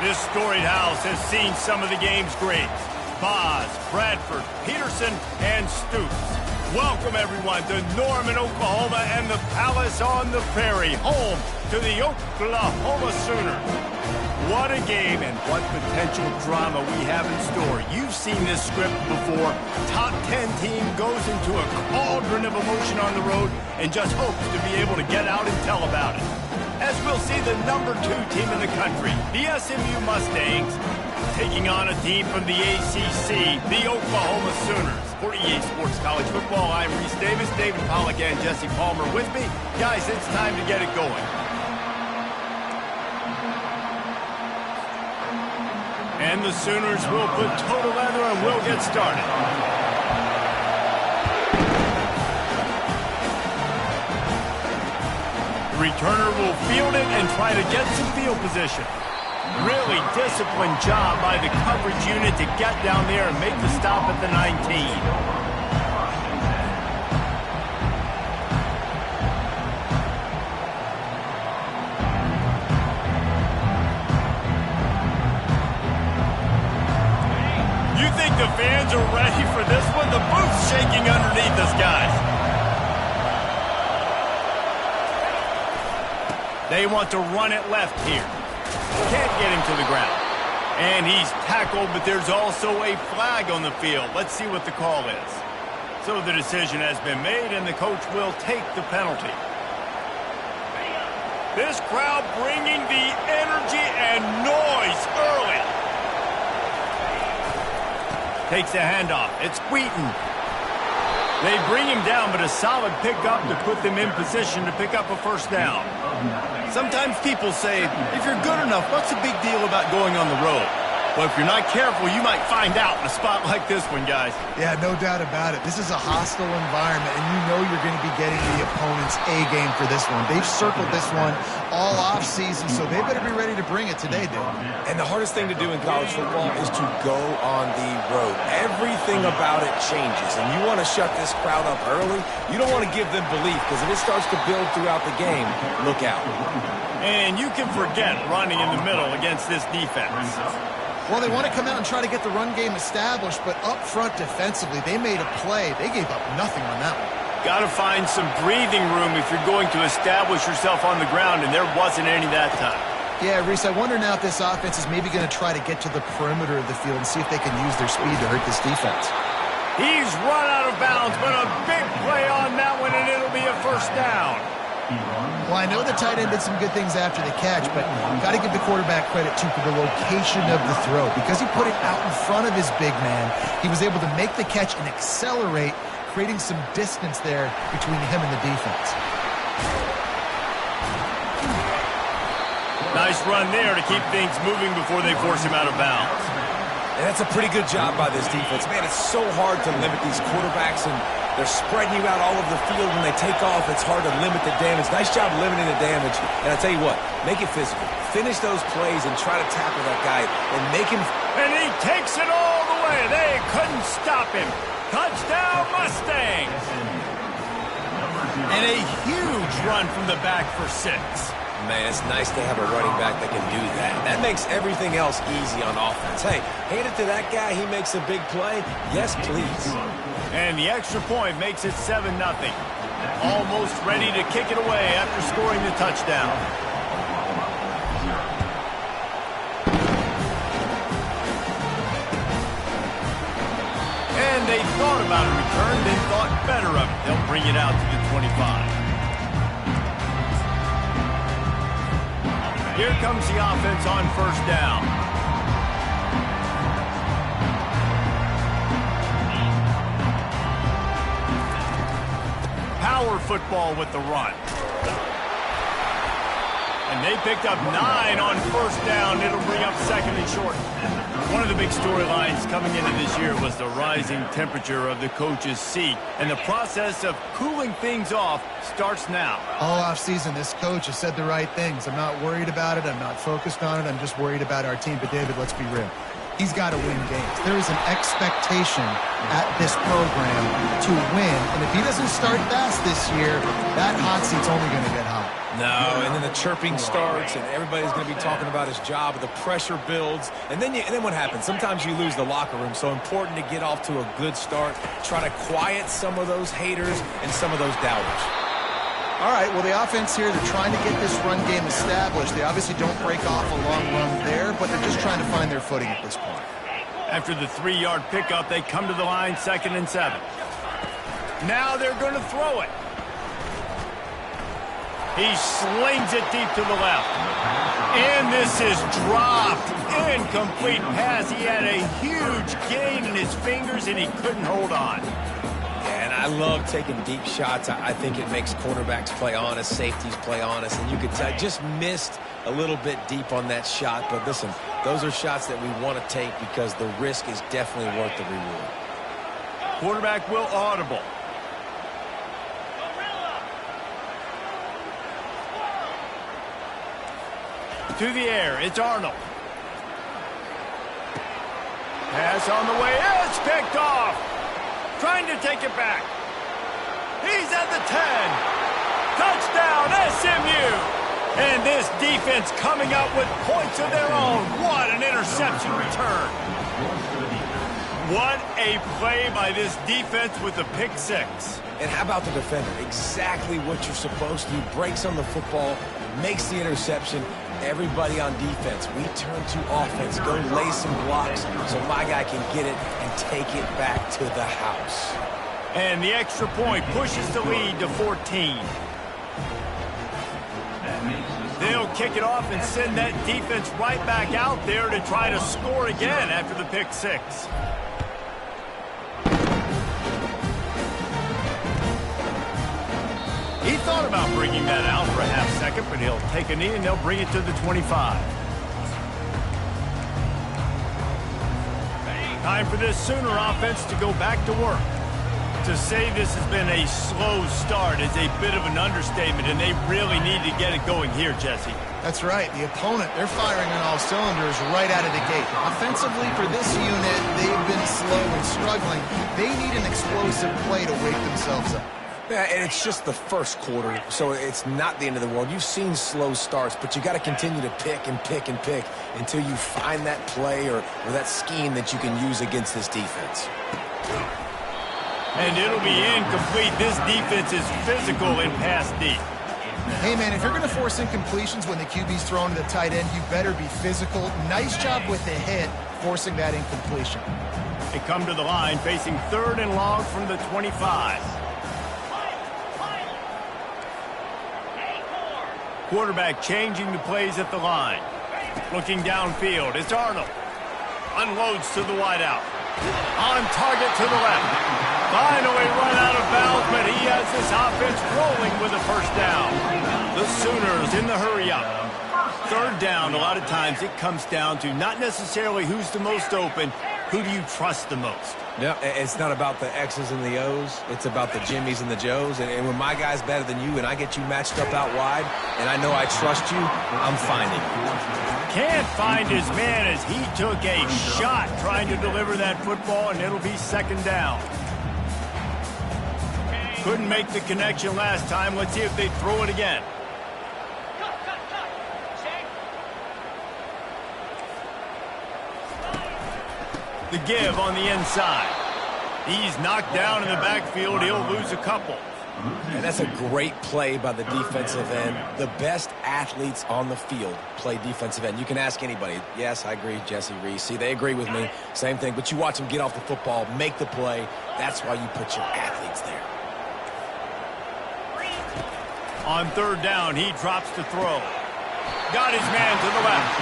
This storied house has seen some of the game's greats. Boz, Bradford, Peterson, and Stoops. Welcome, everyone, to Norman, Oklahoma, and the Palace on the Prairie, home to the Oklahoma Sooners. What a game and what potential drama we have in store. You've seen this script before. Top 10 team goes into a cauldron of emotion on the road and just hopes to be able to get out and tell about it. As we'll see the number 2 team in the country, the SMU Mustangs, taking on a team from the ACC, the Oklahoma Sooners. For EA Sports College Football, I'm Reese Davis, David Pollack, and Jesse Palmer with me. Guys, it's time to get it going. And the Sooners will put toe to leather and we'll get started. The returner will field it and try to get some field position. Really disciplined job by the coverage unit to get down there and make the stop at the 19. The fans are ready for this one. The booth's shaking underneath us, guys. They want to run it left here. Can't get him to the ground. And he's tackled, but there's also a flag on the field. Let's see what the call is. So the decision has been made, and the coach will take the penalty. This crowd bringing the energy and noise early. Takes a handoff. It's Wheaton. They bring him down, but a solid pickup to put them in position to pick up a first down. Sometimes people say, if you're good enough, what's the big deal about going on the road? Well, if you're not careful, you might find out in a spot like this one, guys. Yeah, no doubt about it. This is a hostile environment, and you know you're going to be getting the opponent's A-game for this one. They've circled this one all off-season, so they better be ready to bring it today, dude. And the hardest thing to do in college football is to go on the road. Everything about it changes, and you want to shut this crowd up early. You don't want to give them belief, because if it starts to build throughout the game, look out. And you can forget running in the middle against this defense. Well, they want to come out and try to get the run game established, but up front defensively, they made a play. They gave up nothing on that one. Got to find some breathing room if you're going to establish yourself on the ground, and there wasn't any that time. Yeah, Reese, I wonder now if this offense is maybe going to try to get to the perimeter of the field and see if they can use their speed to hurt this defense. He's run out of bounds, but a big play on that one, and it'll be a first down. Well, I know the tight end did some good things after the catch, but got to give the quarterback credit, too, for the location of the throw. Because he put it out in front of his big man, he was able to make the catch and accelerate, creating some distance there between him and the defense. Nice run there to keep things moving before they force him out of bounds. And that's a pretty good job by this defense. Man, it's so hard to limit these quarterbacks, and they're spreading you out all over the field. When they take off, it's hard to limit the damage. Nice job limiting the damage. And I tell you what, make it physical. Finish those plays and try to tackle that guy and make him... And he takes it all the way. They couldn't stop him. Touchdown, Mustangs. And a huge run from the back for 6. Man, it's nice to have a running back that can do that. That makes everything else easy on offense. Hey, hand it to that guy. He makes a big play. Yes, please. And the extra point makes it 7-0. Almost ready to kick it away after scoring the touchdown. And they thought about a return, then thought better of it. They'll bring it out to the 25. Here comes the offense on first down. Power football with the run. And they picked up 9 on first down. It'll bring up second and short. One of the big storylines coming into this year was the rising temperature of the coach's seat. And the process of cooling things off starts now. All offseason, this coach has said the right things. I'm not worried about it. I'm not focused on it. I'm just worried about our team. But, David, let's be real. He's got to win games. There is an expectation at this program to win. And if he doesn't start fast this year, that hot seat's only going to get hot. No, and then the chirping starts, and everybody's going to be talking about his job, the pressure builds, and then what happens? Sometimes you lose the locker room, so important to get off to a good start, try to quiet some of those haters and some of those doubters. All right, well, the offense here, they're trying to get this run game established. They obviously don't break off a long run there, but they're just trying to find their footing at this point. After the 3-yard pickup, they come to the line, 2nd and 7. Now they're going to throw it. He slings it deep to the left. And this is dropped. Incomplete pass. He had a huge gain in his fingers, and he couldn't hold on. Yeah, and I love taking deep shots. I think it makes cornerbacks play honest, safeties play honest, and you could tell I just missed a little bit deep on that shot. But listen, those are shots that we want to take because the risk is definitely worth the reward. Quarterback will audible. To the air, it's Arnold. Pass on the way, it's picked off. Trying to take it back. He's at the 10. Touchdown, SMU. And this defense coming up with points of their own. What an interception return. What a play by this defense with the pick 6. And how about the defender? Exactly what you're supposed to do. Breaks on the football, makes the interception. Everybody on defense, we turn to offense. Go lay some blocks so my guy can get it and take it back to the house. And the extra point pushes the lead to 14. They'll kick it off and send that defense right back out there to try to score again after the pick 6. He thought about bringing that out for a half second, but he'll take a knee and they'll bring it to the 25. Time for this Sooner offense to go back to work. To say this has been a slow start is a bit of an understatement, and they really need to get it going here, Jesse. That's right. The opponent, they're firing on all cylinders right out of the gate. Offensively, for this unit, they've been slow and struggling. They need an explosive play to wake themselves up. Yeah, and it's just the first quarter, so it's not the end of the world. You've seen slow starts, but you got to continue to pick and pick and pick until you find that play or that scheme that you can use against this defense. And it'll be incomplete. This defense is physical and pass deep. Hey, man, if you're going to force incompletions when the QB's thrown to the tight end, you better be physical. Nice job with the hit, forcing that incompletion. They come to the line, facing 3rd and long from the 25. Quarterback changing the plays at the line. Looking downfield, it's Arnold. Unloads to the wideout. On target to the left. Finally run out of bounds, but he has this offense rolling with a first down. The Sooners in the hurry-up. 3rd down, a lot of times it comes down to not necessarily who's the most open, who do you trust the most? Yeah, it's not about the X's and the O's. It's about the Jimmys and the Joes. And when my guy's better than you and I get you matched up out wide and I know I trust you, I'm finding you. Can't find his man as he took a shot trying to deliver that football, and it'll be 2nd down. Couldn't make the connection last time. Let's see if they throw it again. The give on the inside. He's knocked down in the backfield. He'll lose a couple. And that's a great play by the defensive end. The best athletes on the field play defensive end. You can ask anybody. Yes, I agree, Jesse Reese. See, they agree with me. Same thing. But you watch them get off the football, make the play. That's why you put your athletes there. On 3rd down, he drops to throw. Got his man to the left.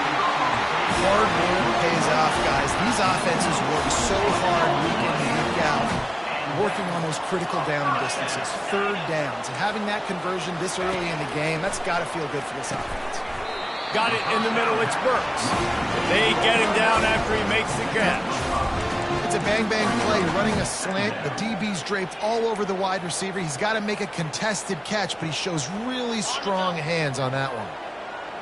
Hard work pays off, guys. These offenses work so hard week in and week out, working on those critical down distances, 3rd downs, and having that conversion this early in the game, that's got to feel good for this offense. Got it in the middle, it's Burks. They get him down after he makes the catch. It's a bang-bang play, running a slant. The DB's draped all over the wide receiver. He's got to make a contested catch, but he shows really strong hands on that one.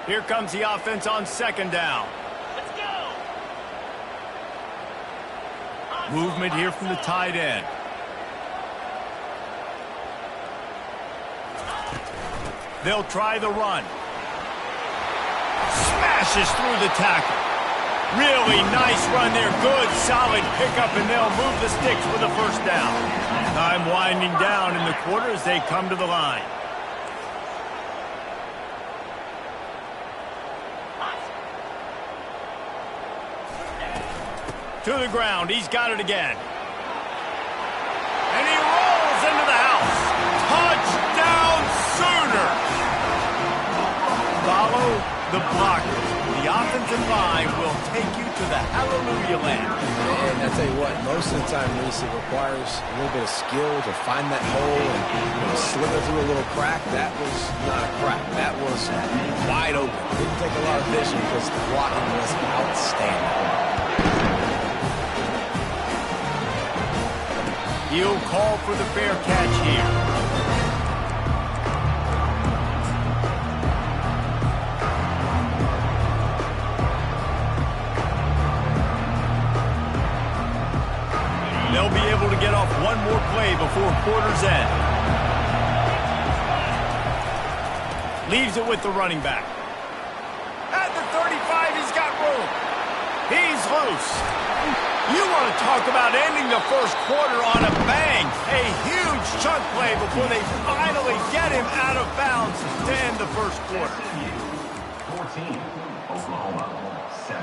Here comes the offense on 2nd down. Movement here from the tight end. They'll try the run. Smashes through the tackle. Really nice run there. Good, solid pickup, and they'll move the sticks for the first down. Time winding down in the quarter as they come to the line. To the ground. He's got it again. And he rolls into the house. Touchdown Sooner! Follow the blockers. The offensive line will take you to the hallelujah land. And I tell you what, most of the time, Reese, it requires a little bit of skill to find that hole and slither through a little crack. That was not a crack. That was wide open. Didn't take a lot of vision because the blocking was outstanding. He'll call for the fair catch here. They'll be able to get off one more play before quarter's end. Leaves it with the running back. At the 35, he's got room. He's loose. You want to talk about ending the first quarter on a bang. A huge chunk play before they finally get him out of bounds to end the first quarter. 14, Oklahoma 7.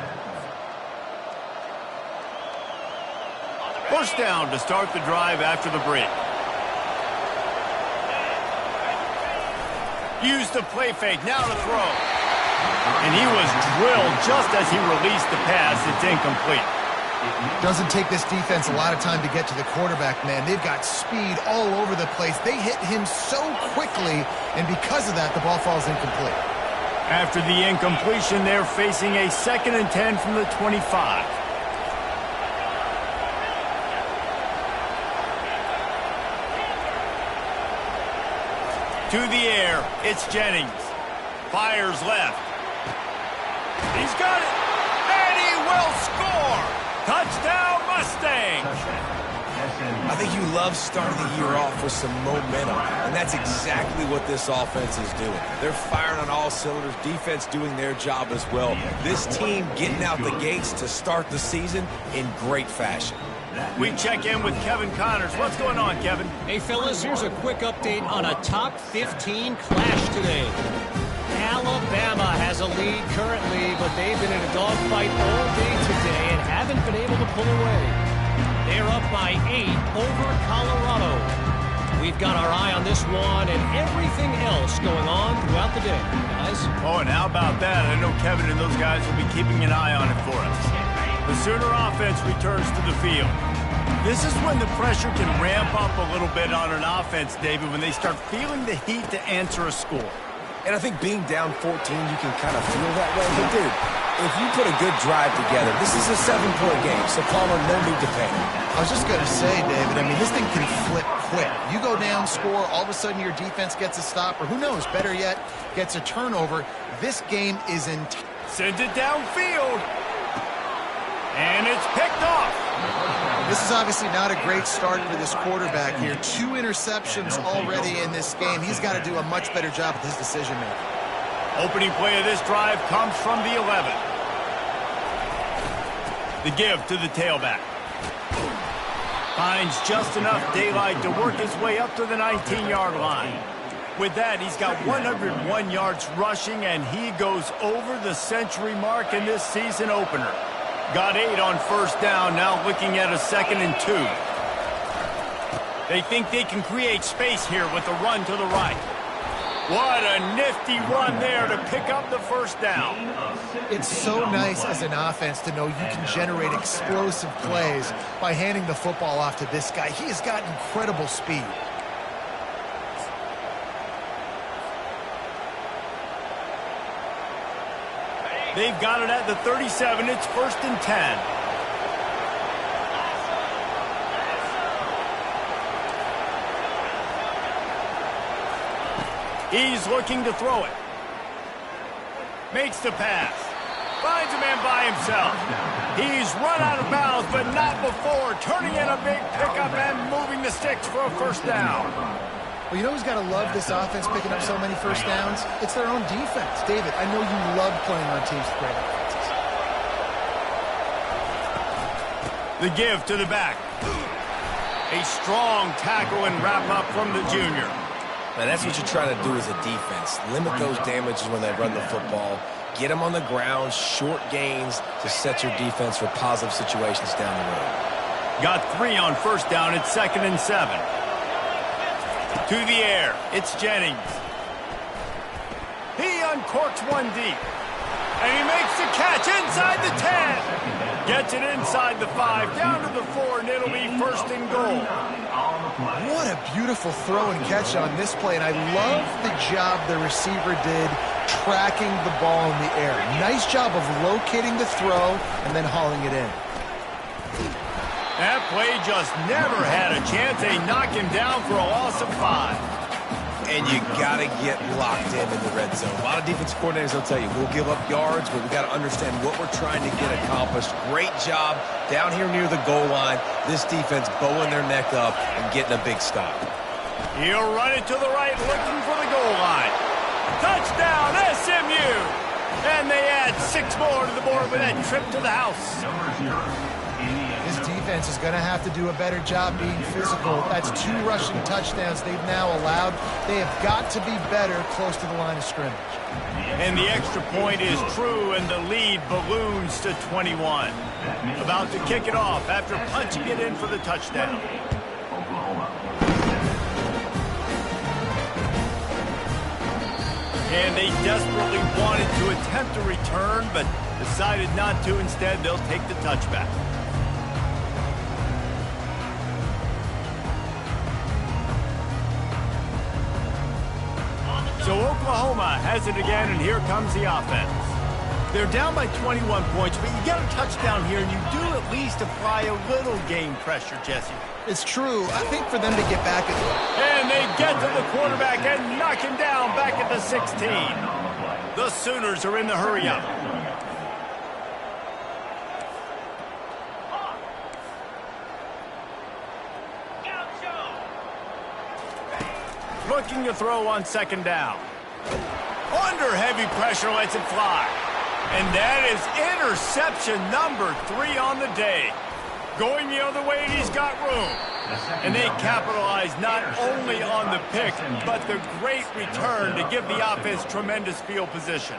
First down to start the drive after the break. Use the play fake, now to throw. And he was drilled just as he released the pass. It's incomplete. Doesn't take this defense a lot of time to get to the quarterback, man. They've got speed all over the place. They hit him so quickly, and because of that, the ball falls incomplete. After the incompletion, they're facing a 2nd and 10 from the 25. To the air, it's Jennings. Fires left. He's got it, and he will score! Touchdown, Mustang! I think you love starting the year off with some momentum, and that's exactly what this offense is doing. They're firing on all cylinders, defense doing their job as well. This team getting out the gates to start the season in great fashion. We check in with Kevin Connors. What's going on, Kevin? Hey, fellas, here's a quick update on a top 15 clash today. Alabama has a lead currently, but they've been in a dogfight all day today and haven't been able to pull away. They're up by 8 over Colorado. We've got our eye on this one and everything else going on throughout the day, guys. Oh, and how about that? I know Kevin and those guys will be keeping an eye on it for us. The Sooner offense returns to the field. This is when the pressure can ramp up a little bit on an offense, David, when they start feeling the heat to answer a score. And I think being down 14, you can kind of feel that way. But, dude, if you put a good drive together, this is a 7-point game, so Palmer, no need to panic. I was just going to say, David, I mean, this thing can flip quick. You go down, score, all of a sudden your defense gets a stop, or who knows, better yet, gets a turnover. This game is in... Sends it downfield. And it's picked off. This is obviously not a great start for this quarterback here. 2 interceptions already in this game. He's got to do a much better job with his decision-making. Opening play of this drive comes from the 11. The give to the tailback. Finds just enough daylight to work his way up to the 19-yard line. With that, he's got 101 yards rushing, and he goes over the century mark in this season opener. Got 8 on first down, now looking at a 2nd and 2. They think they can create space here with the run to the right. What a nifty run there to pick up the first down. It's so nice as an offense to know you can generate explosive plays by handing the football off to this guy. He has got incredible speed. They've got it at the 37. It's 1st and 10. He's looking to throw it. Makes the pass. Finds a man by himself. He's run out of bounds, but not before turning in a big pickup and moving the sticks for a first down. Well, you know who's got to love this offense picking up so many first downs? It's their own defense. David, I know you love playing on teams with great offenses. The give to the back. A strong tackle and wrap-up from the junior. Now, that's what you're trying to do as a defense. Limit those damages when they run the football. Get them on the ground, short gains to set your defense for positive situations down the road. Got 3 on first down. It's 2nd and 7. To the air. It's Jennings. He uncorks one deep. And he makes the catch inside the 10. Gets it inside the 5, down to the 4, and it'll be 1st and goal. What a beautiful throw and catch on this play, and I love the job the receiver did tracking the ball in the air. Nice job of locating the throw and then hauling it in. That play just never had a chance. They knock him down for a loss of 5. And you got to get locked in the red zone. A lot of defense coordinators will tell you, we'll give up yards, but we got to understand what we're trying to get accomplished. Great job down here near the goal line. This defense bowing their neck up and getting a big stop. He'll run it to the right, looking for the goal line. Touchdown, SMU! And they add 6 more to the board with that trip to the house. This defense is going to have to do a better job being physical. That's 2 rushing touchdowns they've now allowed. They have got to be better close to the line of scrimmage. And the extra point is true, and the lead balloons to 21. About to kick it off after punching it in for the touchdown. And they desperately wanted to attempt a return, but decided not to. Instead, they'll take the touchback. So Oklahoma has it again, and here comes the offense. They're down by 21 points, but you get a touchdown here, and you do at least apply a little game pressure, Jesse. It's true. I think for them to get back at And they get to the quarterback and knock him down back at the 16. The Sooners are in the hurry-up. Looking to throw on 2nd down. Under heavy pressure, lets it fly. And that is interception number 3 on the day. Going the other way, and he's got room. And they capitalize not only on the pick, but the great return to give the offense tremendous field position.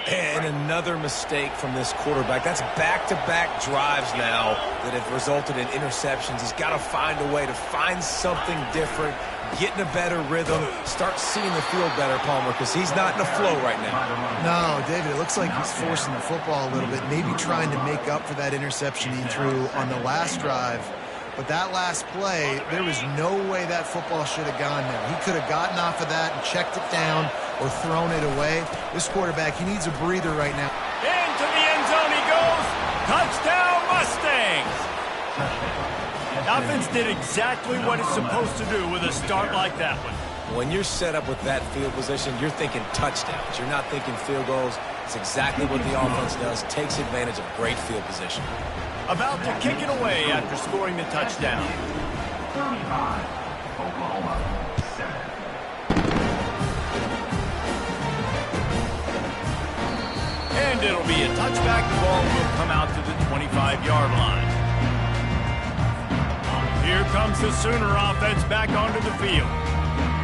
And another mistake from this quarterback. That's back-to-back drives now that have resulted in interceptions. He's got to find a way to find something different, get in a better rhythm, start seeing the field better, Palmer, because he's not in a flow right now. No, David, it looks like he's forcing the football a little bit, maybe trying to make up for that interception he threw on the last drive. But that last play, there was no way that football should have gone there. He could have gotten off of that and checked it down or thrown it away. This quarterback, he needs a breather right now. Into the end zone he goes. Touchdown, Mustangs! The offense did exactly what it's supposed to do with a start like that one. When you're set up with that field position, you're thinking touchdowns. You're not thinking field goals. It's exactly what the offense does. Takes advantage of great field position. About to kick it away after scoring the touchdown. 35, Oklahoma, 7. And it'll be a touchback. The ball will come out to the 25-yard line. Here comes the Sooner offense back onto the field.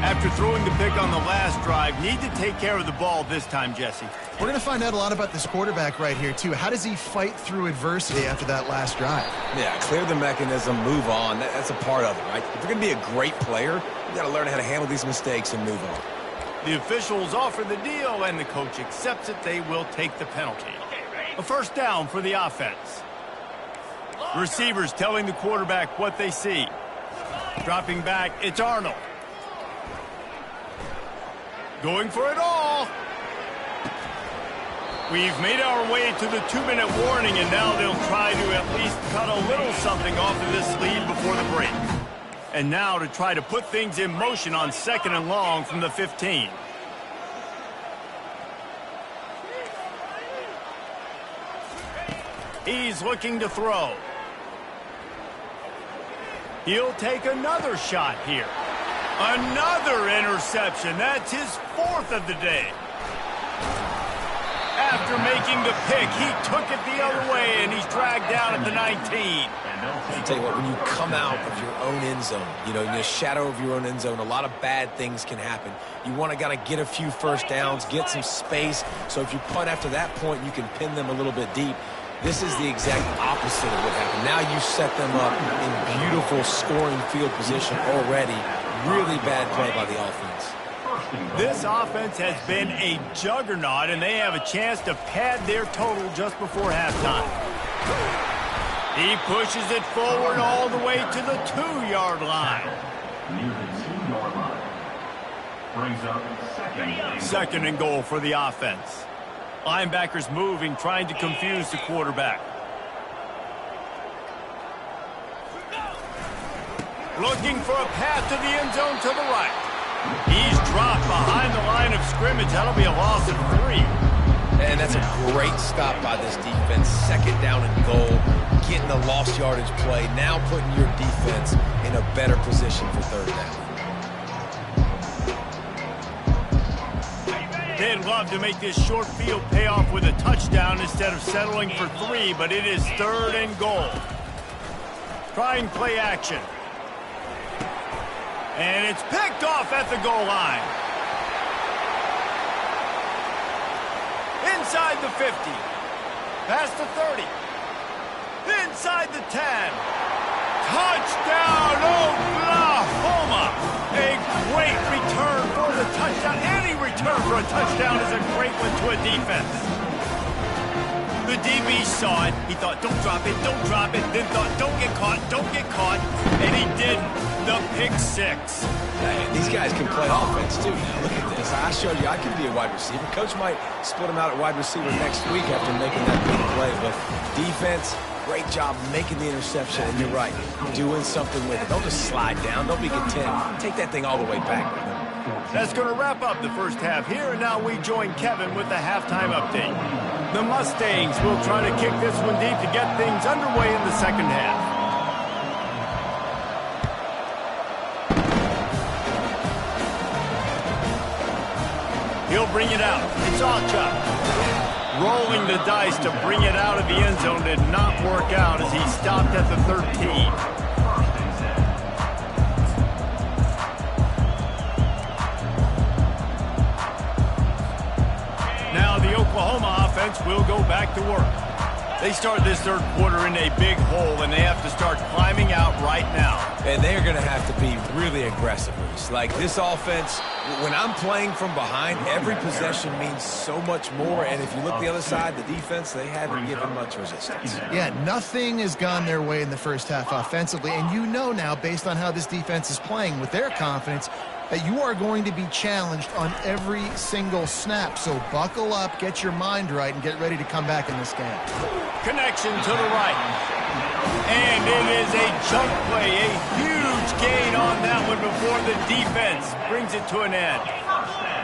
After throwing the pick on the last drive, need to take care of the ball this time, Jesse. We're going to find out a lot about this quarterback right here, too. How does he fight through adversity after that last drive? Yeah, clear the mechanism, move on. That's a part of it, right? If you're going to be a great player, you got to learn how to handle these mistakes and move on. The officials offer the deal, and the coach accepts it. They will take the penalty. A 1st down for the offense. Receivers telling the quarterback what they see. Dropping back, it's Arnold. Going for it all. We've made our way to the 2-minute warning, and now they'll try to at least cut a little something off of this lead before the break. And now to try to put things in motion on 2nd and long from the 15. He's looking to throw. He'll take another shot here. Another interception. That's his 4th of the day. After making the pick, he took it the other way, and he's dragged down at the 19. I'll tell you what, when you come out of your own end zone, you know, in the shadow of your own end zone, a lot of bad things can happen. You want to kind of get a few first downs, get some space, so if you punt after that point, you can pin them a little bit deep. This is the exact opposite of what happened. Now you set them up in beautiful scoring field position already. Really bad play by the offense. This offense has been a juggernaut, and they have a chance to pad their total just before halftime. He pushes it forward all the way to the 2-yard line. Near the 2-yard line. Brings up Second and goal for the offense. Linebackers moving, trying to confuse the quarterback. Looking for a path to the end zone to the right. He's dropped behind the line of scrimmage. That'll be a loss of 3. And that's a great stop by this defense. Second down and goal, getting the lost yardage play, now putting your defense in a better position for third down. They'd love to make this short field pay off with a touchdown instead of settling for 3, but it is third and goal. Trying play action. And it's picked off at the goal line. Inside the 50. Past the 30. Inside the 10. Touchdown, Oklahoma! A great return for the touchdown. Any return for a touchdown is a great one to a defense. The DB saw it. He thought, don't drop it, don't drop it. Then thought, don't get caught. And he didn't. The pick 6. Hey, these guys can play offense, too, now. Look at this. I showed you I can be a wide receiver. Coach might split him out at wide receiver next week after making that big play. But defense, great job making the interception. And you're right, doing something with it. Don't just slide down. Don't be content. Take that thing all the way back. That's going to wrap up the first half here. And now we join Kevin with the halftime update. The Mustangs will try to kick this one deep to get things underway in the second half. He'll bring it out. It's Achuk. Rolling the dice to bring it out of the end zone did not work out as he stopped at the 13. Now the Oklahoma offense will go back to work. They start this third quarter in a big hole, and they have to start climbing out right now. And they're going to have to be really aggressive. Like this offense, when I'm playing from behind, every possession means so much more. And if you look the other side, the defense, they haven't given much resistance. Yeah, nothing has gone their way in the first half offensively. And you know now, based on how this defense is playing with their confidence, that you are going to be challenged on every single snap. So buckle up, get your mind right, and get ready to come back in this game. Connection to the right. And it is a jump play, a huge gain on that one before the defense brings it to an end.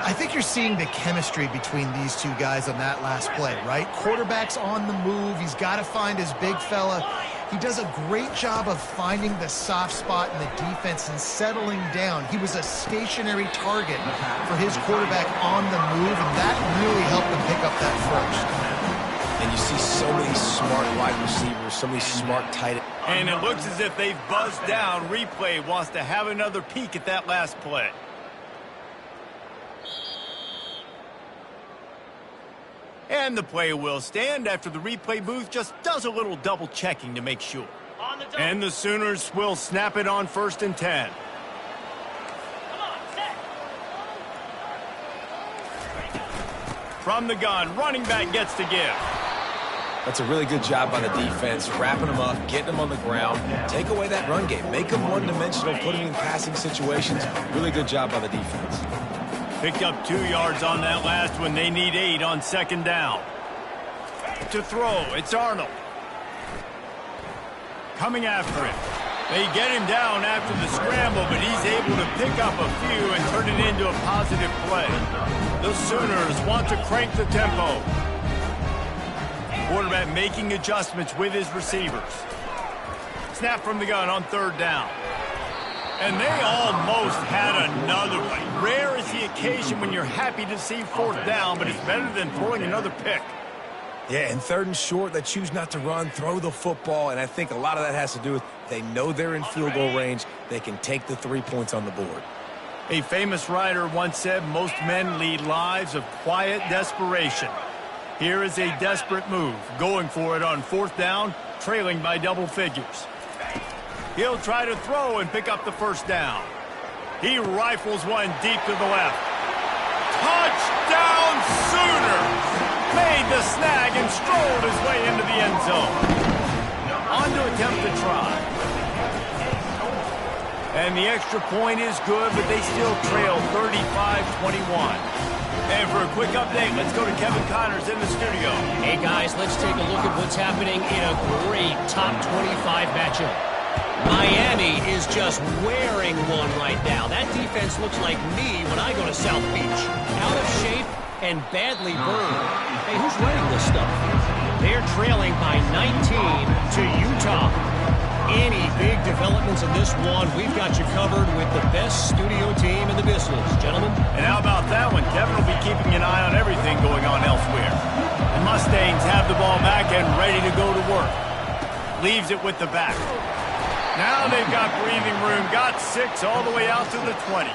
I think you're seeing the chemistry between these two guys on that last play, right? Quarterback's on the move. He's got to find his big fella. He does a great job of finding the soft spot in the defense and settling down. He was a stationary target for his quarterback on the move, and that really helped him pick up that first. And you see so many smart wide receivers, so many smart tight ends. And it looks as if they've buzzed down. Replay wants to have another peek at that last play. And the play will stand after the replay booth just does a little double checking to make sure. And the Sooners will snap it on 1st and 10. From the gun, running back gets to give. That's a really good job by the defense, wrapping them up, getting them on the ground. Take away that run game. Make them one-dimensional, put them in passing situations. Really good job by the defense. Picked up 2 yards on that last one. They need 8 on 2nd down. To throw, it's Arnold. Coming after him. They get him down after the scramble, but he's able to pick up a few and turn it into a positive play. The Sooners want to crank the tempo. Quarterback making adjustments with his receivers. Snap from the gun on 3rd down. And they almost had another one. Rare is the occasion when you're happy to see fourth down, but it's better than throwing another pick. Yeah, and 3rd and short, they choose not to run, throw the football, and I think a lot of that has to do with they know they're in field goal range. They can take the 3 points on the board. A famous writer once said, most men lead lives of quiet desperation. Here is a desperate move, going for it on 4th down, trailing by double figures. He'll try to throw and pick up the first down. He rifles one deep to the left. Touchdown Sooners! Made the snag and strolled his way into the end zone. On to attempt to try. And the extra point is good, but they still trail 35-21. And for a quick update, let's go to Kevin Connors in the studio. Hey, guys, let's take a look at what's happening in a great top 25 matchup. Miami is just wearing one right now. That defense looks like me when I go to South Beach. Out of shape and badly burned. Hey, who's writing this stuff? They're trailing by 19 to Utah. Any big developments in this one, we've got you covered with the best studio team in the business, gentlemen. And how about that one? Kevin will be keeping an eye on everything going on elsewhere. The Mustangs have the ball back and ready to go to work. Leaves it with the back. Now they've got breathing room. Got 6 all the way out to the 20.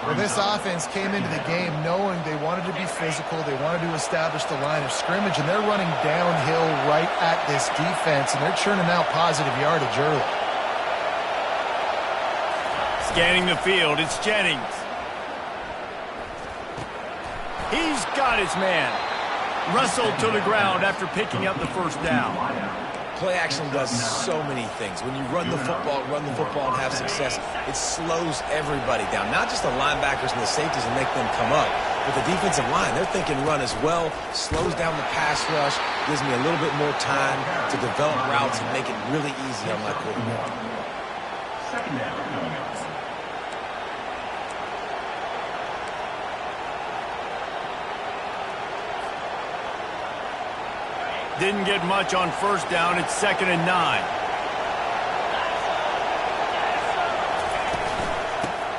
Well, this offense came into the game knowing they wanted to be physical. They wanted to establish the line of scrimmage, and they're running downhill right at this defense, and they're churning out positive yardage early. Scanning the field, it's Jennings. He's got his man. Wrestled to the ground after picking up the first down. Play action does so many things. When you run the football and have success, it slows everybody down. Not just the linebackers and the safeties and make them come up, but the defensive line. They're thinking run as well, slows down the pass rush, gives me a little bit more time to develop routes and make it really easy on my quarterback. Second down coming up. Didn't get much on first down. It's 2nd and 9.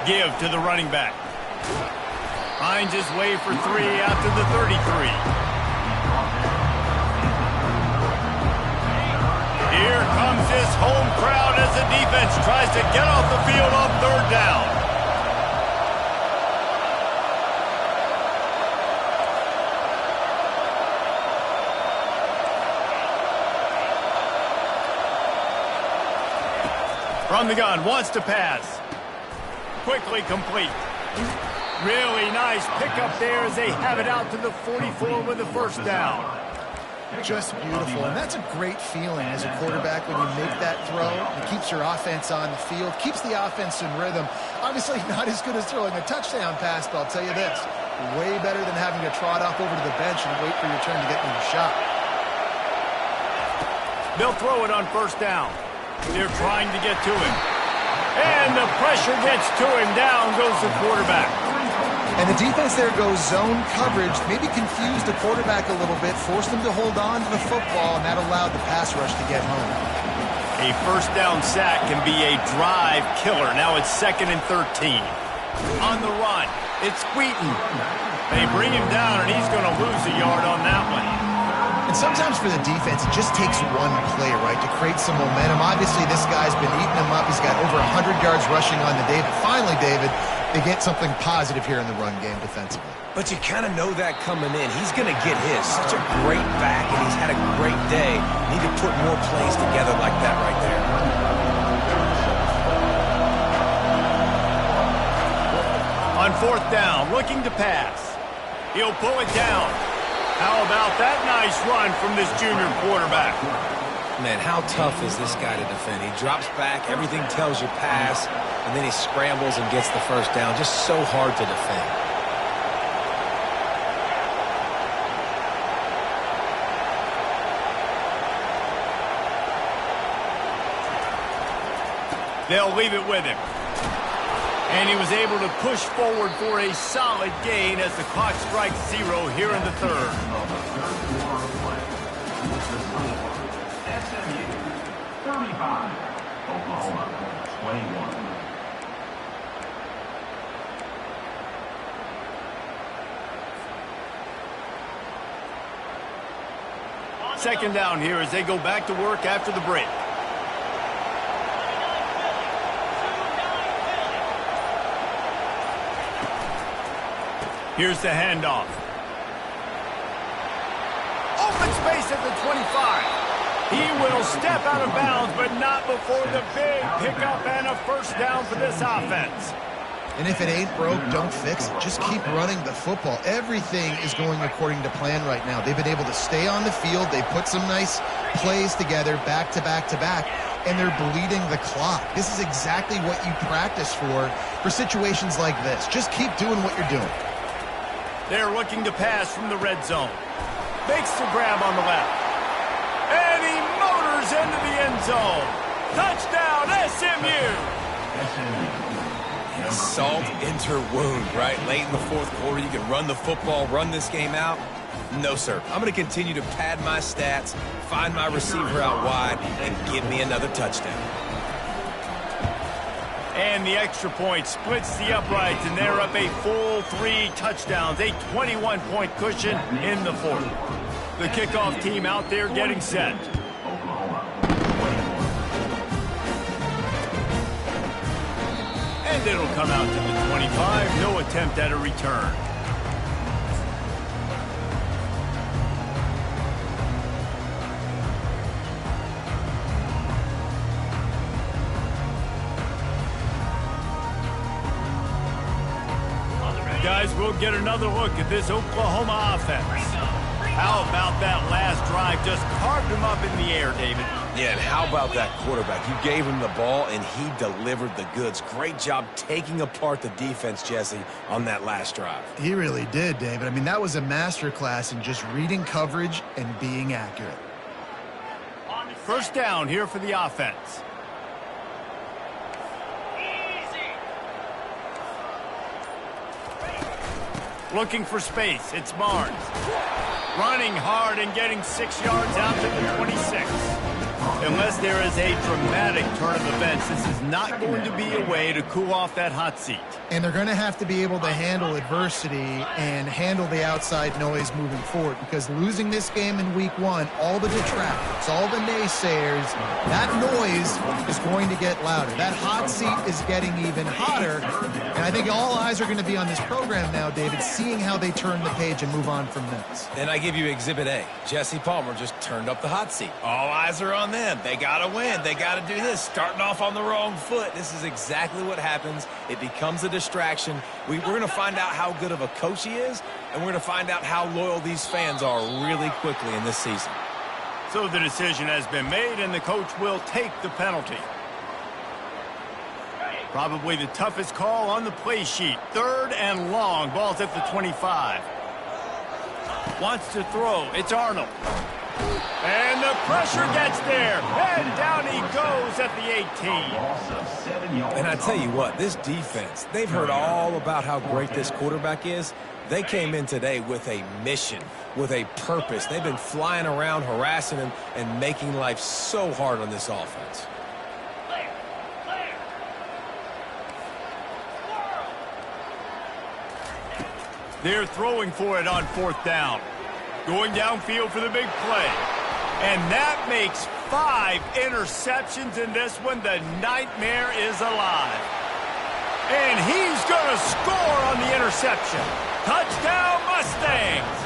Give to the running back. Finds his way for 3 out to the 33. Here comes his home crowd as the defense tries to get off the field on 3rd down. From the gun, wants to pass. Quickly complete. Really nice pickup there as they have it out to the 44 with the first down. Just beautiful, and that's a great feeling as a quarterback when you make that throw. It keeps your offense on the field, keeps the offense in rhythm. Obviously not as good as throwing a touchdown pass, but I'll tell you this, way better than having to trot off over to the bench and wait for your turn to get in your shot. They'll throw it on first down. They're trying to get to him. And the pressure gets to him. Down goes the quarterback. And the defense there goes zone coverage, maybe confused the quarterback a little bit, forced him to hold on to the football, and that allowed the pass rush to get home. A first down sack can be a drive killer. Now it's 2nd and 13. On the run, it's Wheaton. They bring him down, and he's going to lose a yard on that one. And sometimes for the defense, it just takes one play, right, to create some momentum. Obviously, this guy's been eating him up. He's got over 100 yards rushing on the day. But finally, David, they get something positive here in the run game defensively. But you kind of know that coming in. He's going to get his. Such a great back, and he's had a great day. Need to put more plays together like that right there. On 4th down, looking to pass. He'll pull it down. How about that nice run from this junior quarterback? Man, how tough is this guy to defend? He drops back, everything tells you pass, and then he scrambles and gets the first down. Just so hard to defend. They'll leave it with him. And he was able to push forward for a solid gain as the clock strikes 0 here in the 3rd. SMU 35, Oklahoma 21. Second down here as they go back to work after the break. Here's the handoff. Open space at the 25. He will step out of bounds, but not before the big pickup and a first down for this offense. And if it ain't broke, don't fix it. Just keep running the football. Everything is going according to plan right now. They've been able to stay on the field. They put some nice plays together back to back to back, and they're bleeding the clock. This is exactly what you practice for situations like this. Just keep doing what you're doing. They're looking to pass from the red zone. Makes the grab on the left. And he motors into the end zone. Touchdown, SMU! Salt into wound, right? Late in the fourth quarter, you can run the football, run this game out. No, sir. I'm going to continue to pad my stats, find my receiver out wide, and give me another touchdown. And the extra point splits the uprights, and they're up a full 3 touchdowns, a 21-point cushion in the fourth. The kickoff team out there getting set. And it'll come out to the 25. No attempt at a return. Guys, we'll get another look at this Oklahoma offense. How about that last drive? Just carved him up in the air, David. Yeah, and how about that quarterback? You gave him the ball, and he delivered the goods. Great job taking apart the defense, Jesse, on that last drive. He really did, David. I mean, that was a masterclass in just reading coverage and being accurate. First down here for the offense. Looking for space. It's Barnes. Running hard and getting 6 yards out to the 26. Unless there is a dramatic turn of events, this is not going to be a way to cool off that hot seat. And they're going to have to be able to handle adversity and handle the outside noise moving forward, because losing this game in week 1, all the detractors, all the naysayers, that noise is going to get louder. That hot seat is getting even hotter. And I think all eyes are going to be on this program now, David, seeing how they turn the page and move on from this. Then I give you Exhibit A. Jesse Palmer just turned up the hot seat. All eyes are on them. They got to win. They got to do this. Starting off on the wrong foot. This is exactly what happens. It becomes a distraction. We're going to find out how good of a coach he is, and we're going to find out how loyal these fans are really quickly in this season. So the decision has been made, and the coach will take the penalty. Probably the toughest call on the play sheet. 3rd and long. Ball's at the 25. Wants to throw. It's Arnold. And the pressure gets there. And down he goes at the 18. And I tell you what, this defense, they've heard all about how great this quarterback is. They came in today with a mission, with a purpose. They've been flying around, harassing him, and making life so hard on this offense. They're throwing for it on 4th down. Going downfield for the big play. And that makes 5 interceptions in this one. The nightmare is alive. And he's going to score on the interception. Touchdown, Mustangs!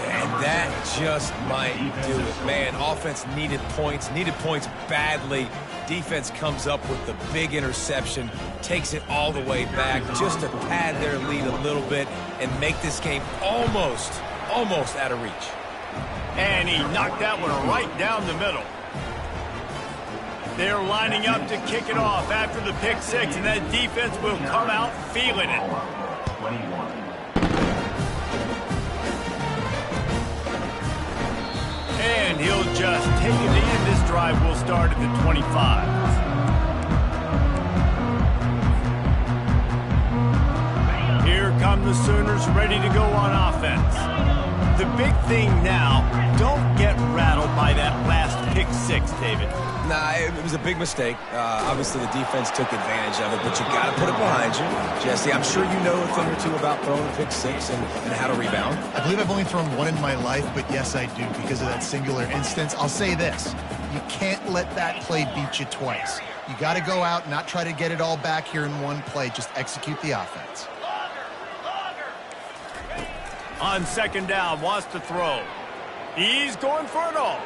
And that just might do it. Man, offense needed points badly. Defense comes up with the big interception, takes it all the way back just to pad their lead a little bit and make this game almost out of reach. And he knocked that one right down the middle. They're lining up to kick it off after the pick 6, and that defense will come out feeling it. 21. And he'll just take it in. This drive will start at the 25. Here come the Sooners ready to go on offense. The big thing now, don't get rattled by that last pick 6, David. Nah, it was a big mistake. Obviously, the defense took advantage of it, but you got to put it behind you. Jesse, I'm sure you know a thing or two about throwing a pick six and how to rebound. I believe I've only thrown one in my life, but yes, I do because of that singular instance. I'll say this. You can't let that play beat you twice. You got to go out and not try to get it all back here in one play. Just execute the offense. On second down, wants to throw. He's going for it all.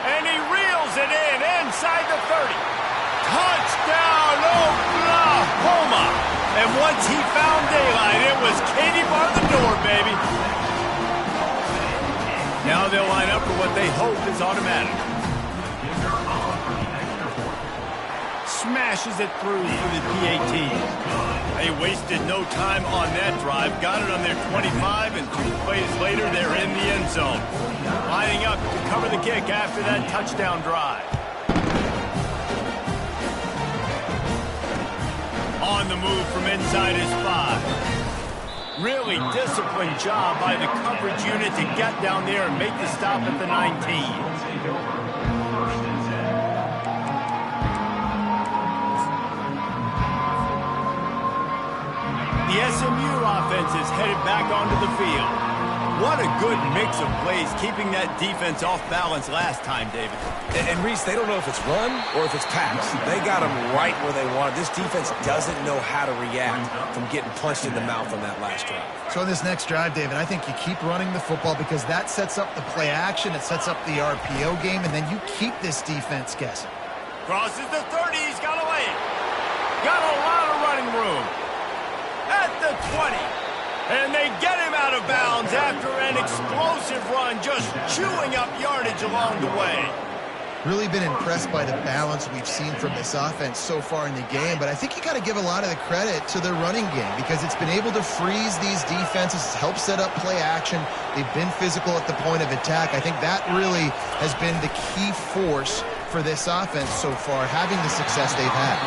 And he reels it in inside the 30. Touchdown, Oklahoma! And once he found daylight, it was Katie bar the door, baby. Now they'll line up for what they hope is automatic. Smashes it through for the PAT. They wasted no time on that drive. Got it on their 25, and 2 plays later, they're in the end zone. Lining up to cover the kick after that touchdown drive. On the move from inside his 5. Really disciplined job by the coverage unit to get down there and make the stop at the 19. The SMU offense is headed back onto the field. What a good mix of plays, keeping that defense off balance last time, David. And Reese, they don't know if it's run or if it's pass. They got them right where they want it. This defense doesn't know how to react from getting punched in the mouth on that last drive. So in this next drive, David, I think you keep running the football because that sets up the play action, it sets up the RPO game, and then you keep this defense guessing. Crosses the 30, he's got to lay it. Got a lot of running room. At the 20. And they get him out of bounds after an explosive run, just chewing up yardage along the way. Really been impressed by the balance we've seen from this offense so far in the game, but I think you got to give a lot of the credit to their running game because it's been able to freeze these defenses, help set up play action. They've been physical at the point of attack. I think that really has been the key force for this offense so far, having the success they've had.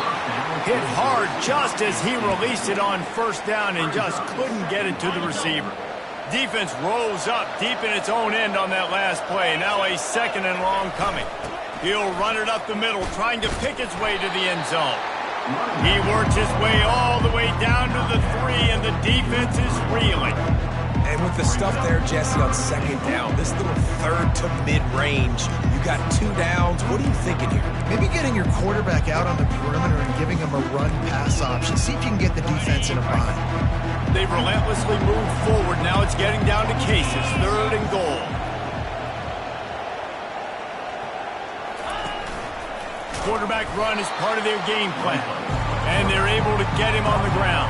Hit hard just as he released it on first down and just couldn't get it to the receiver. Defense rose up deep in its own end on that last play. Now a second and long coming. He'll run it up the middle, trying to pick its way to the end zone. He works his way all the way down to the 3, and the defense is reeling. And with the stuff there, Jesse, on second down, this little third to mid-range, you got 2 downs. What are you thinking here? Maybe getting your quarterback out on the perimeter and giving him a run-pass option. See if you can get the defense in a bind. They've relentlessly moved forward. Now it's getting down to cases. 3rd and goal. Quarterback run is part of their game plan, and they're able to get him on the ground.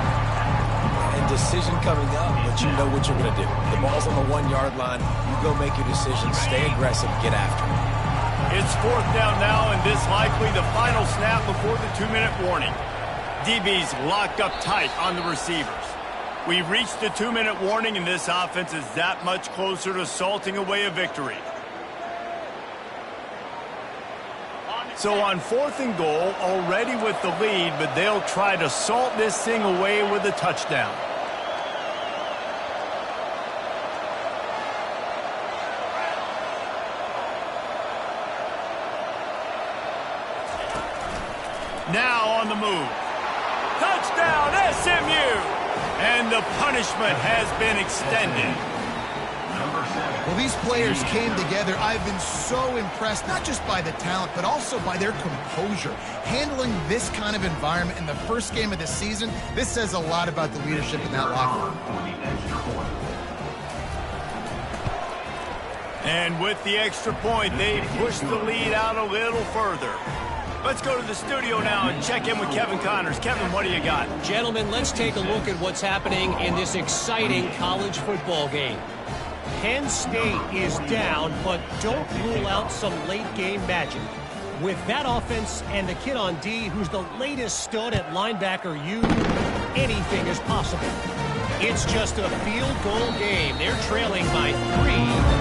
And decision coming up, but you know what you're going to do. The ball's on the 1-yard line. You go make your decision, stay aggressive, get after it. It's 4th down now, and this likely the final snap before the 2-minute warning. DB's locked up tight on the receivers. We've reached the 2-minute warning, and this offense is that much closer to salting away a victory. So on 4th and goal, already with the lead, but they'll try to salt this thing away with a touchdown. Now on the move. Touchdown, SMU! And the punishment has been extended. Well, these players came together. I've been so impressed, not just by the talent, but also by their composure. Handling this kind of environment in the first game of the season, this says a lot about the leadership in that locker room. And with the extra point, they push the lead out a little further. Let's go to the studio now and check in with Kevin Connors. Kevin, what do you got? Gentlemen, let's take a look at what's happening in this exciting college football game. Penn State is down, but don't rule out some late-game magic. With that offense and the kid on D, who's the latest stud at linebacker U, anything is possible. It's just a field goal game. They're trailing by 3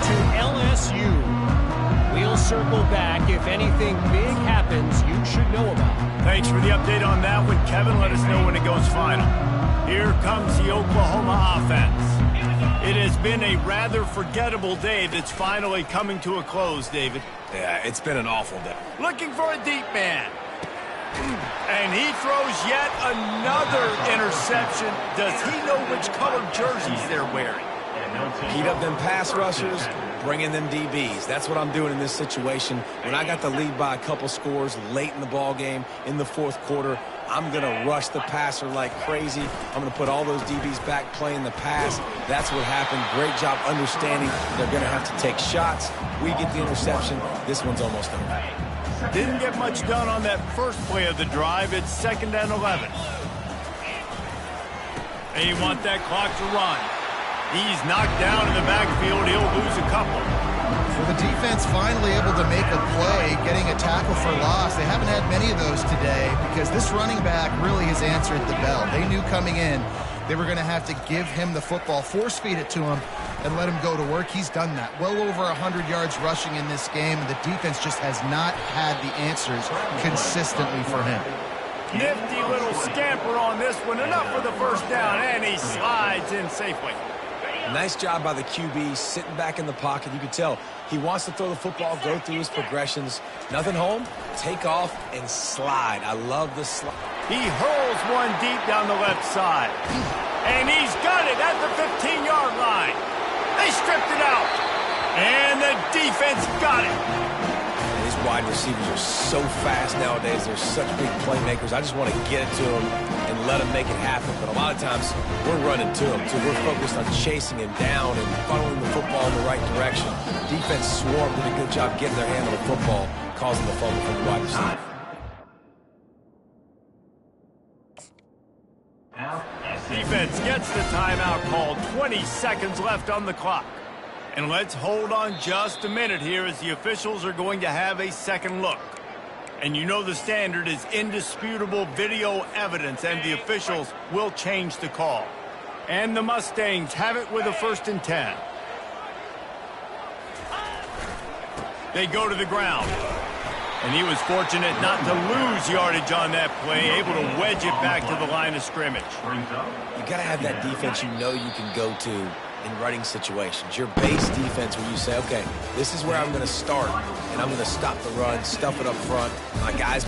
to LSU. We'll circle back. If anything big happens, you should know about. Thanks for the update on that one, Kevin. Let us know when it goes final. Here comes the Oklahoma offense. It has been a rather forgettable day that's finally coming to a close, David. Yeah, it's been an awful day. Looking for a deep man. And he throws yet another interception. Does he know which color jerseys they're wearing? Heat up them pass rushers, bring in them DBs. That's what I'm doing in this situation. When I got the lead by a couple scores late in the ball game, in the fourth quarter, I'm going to rush the passer like crazy. I'm going to put all those DBs back playing the pass. That's what happened. Great job understanding they're going to have to take shots. We get the interception. This one's almost over. Didn't get much done on that first play of the drive. It's 2nd and 11. They want that clock to run. He's knocked down in the backfield. He'll lose a couple. So the defense finally able to make a play, getting a tackle for loss. They haven't had many of those today because this running back really has answered the bell. They knew coming in they were going to have to give him the football, force feed it to him, and let him go to work. He's done that. Well over 100 yards rushing in this game. The defense just has not had the answers consistently for him. Nifty little scamper on this one. Enough for the first down, and he slides in safely. Nice job by the QB, sitting back in the pocket. You can tell he wants to throw the football, go through his progressions. Nothing home, take off, and slide. I love the slide. He hurls one deep down the left side. And he's got it at the 15-yard line. They stripped it out. And the defense got it. And these wide receivers are so fast nowadays. They're such big playmakers. I just want to get it to them and let them make it happen. But a lot of times, we're running to them. So we're focused on chasing him down and funneling the football in the right direction. Defense swarmed, did a good job getting their hand on the football, causing the fumble from the wide receiver. Defense gets the timeout called. 20 seconds left on the clock. And let's hold on just a minute here as the officials are going to have a second look. And you know the standard is indisputable video evidence, and the officials will change the call. And the Mustangs have it with a 1st and 10. They go to the ground. And he was fortunate not to lose yardage on that play, able to wedge it back to the line of scrimmage. You got to have that defense you know you can go to in running situations. Your base defense where you say, okay, this is where I'm going to start, and I'm going to stop the run, stuff it up front. My guys